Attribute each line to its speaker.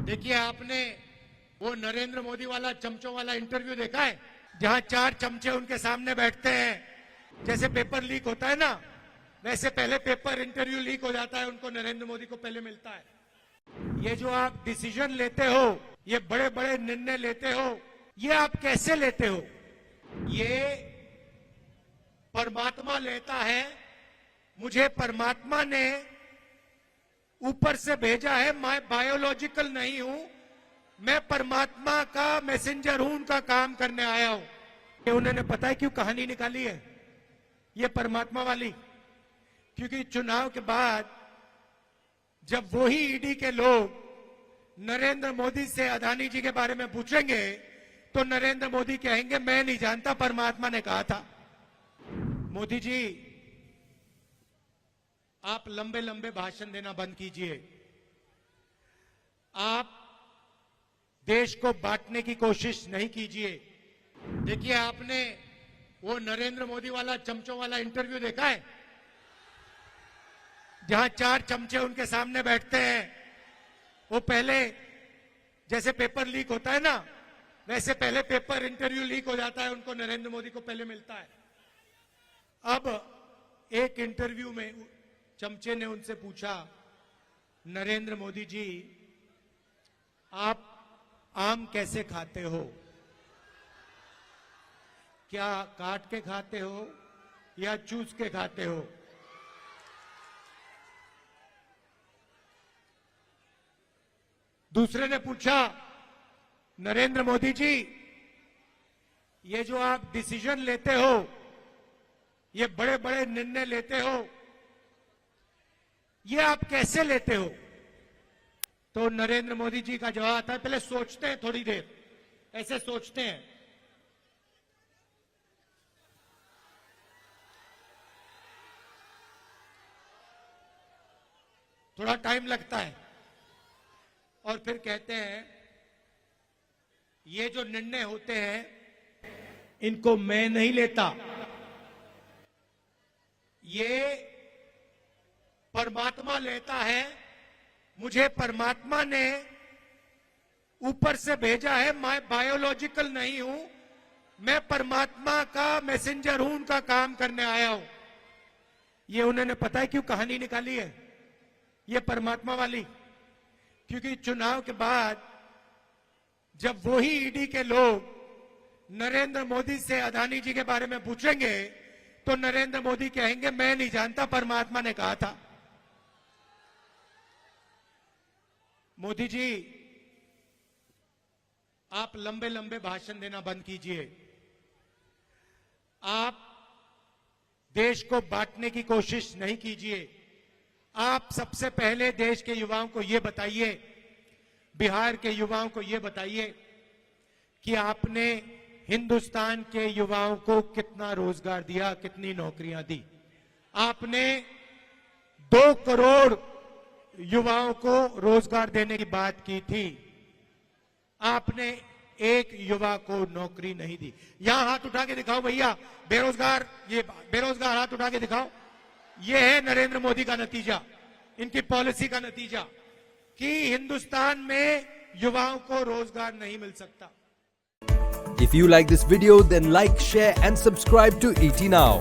Speaker 1: देखिए, आपने वो नरेंद्र मोदी वाला चमचों वाला इंटरव्यू देखा है, जहां 4 चमचे उनके सामने बैठते हैं। जैसे पेपर लीक होता है ना, वैसे पहले पेपर इंटरव्यू लीक हो जाता है, उनको नरेंद्र मोदी को पहले मिलता है। ये जो आप डिसीजन लेते हो, ये बड़े बड़े निर्णय लेते हो, ये आप कैसे लेते हो? ये परमात्मा लेता है। मुझे परमात्मा ने ऊपर से भेजा है। मैं बायोलॉजिकल नहीं हूं, मैं परमात्मा का मैसेंजर हूं, उनका काम करने आया हूं। ये उन्होंने पता है क्यों कहानी निकाली है, ये परमात्मा वाली? क्योंकि चुनाव के बाद जब वही ईडी के लोग नरेंद्र मोदी से अदानी जी के बारे में पूछेंगे तो नरेंद्र मोदी कहेंगे मैं नहीं जानता, परमात्मा ने कहा था। मोदी जी, आप लंबे लंबे भाषण देना बंद कीजिए। आप देश को बांटने की कोशिश नहीं कीजिए। देखिए, आपने वो नरेंद्र मोदी वाला चमचों वाला इंटरव्यू देखा है, जहां 4 चमचे उनके सामने बैठते हैं। वो पहले जैसे पेपर लीक होता है ना, वैसे पहले पेपर इंटरव्यू लीक हो जाता है, उनको नरेंद्र मोदी को पहले मिलता है। अब एक इंटरव्यू में चमचे ने उनसे पूछा, नरेंद्र मोदी जी, आप आम कैसे खाते हो? क्या काट के खाते हो या चूस के खाते हो? दूसरे ने पूछा, नरेंद्र मोदी जी, ये जो आप डिसीजन लेते हो, ये बड़े बड़े निर्णय लेते हो, ये आप कैसे लेते हो? तो नरेंद्र मोदी जी का जवाब आता है, पहले सोचते हैं थोड़ी देर, ऐसे सोचते हैं। थोड़ा टाइम लगता है और फिर कहते हैं, ये जो निर्णय होते हैं इनको मैं नहीं लेता, ये परमात्मा लेता है। मुझे परमात्मा ने ऊपर से भेजा है। मैं बायोलॉजिकल नहीं हूं, मैं परमात्मा का मैसेंजर हूं, उनका काम करने आया हूं। ये उन्होंने पता है क्यों कहानी निकाली है, ये परमात्मा वाली? क्योंकि चुनाव के बाद जब वही ईडी के लोग नरेंद्र मोदी से अदानी जी के बारे में पूछेंगे तो नरेंद्र मोदी कहेंगे मैं नहीं जानता, परमात्मा ने कहा था। मोदी जी, आप लंबे लंबे भाषण देना बंद कीजिए। आप देश को बांटने की कोशिश नहीं कीजिए। आप सबसे पहले देश के युवाओं को यह बताइए, बिहार के युवाओं को यह बताइए कि आपने हिंदुस्तान के युवाओं को कितना रोजगार दिया, कितनी नौकरियां दी। आपने 2 करोड़ युवाओं को रोजगार देने की बात की थी, आपने एक युवा को नौकरी नहीं दी। यहां हाथ उठा के दिखाओ भैया, बेरोजगार, ये बेरोजगार हाथ उठा के दिखाओ। ये है नरेंद्र मोदी का नतीजा, इनकी पॉलिसी का नतीजा कि हिंदुस्तान में युवाओं को रोजगार नहीं मिल सकता।
Speaker 2: If you like this video, then like, share and subscribe to ET Now.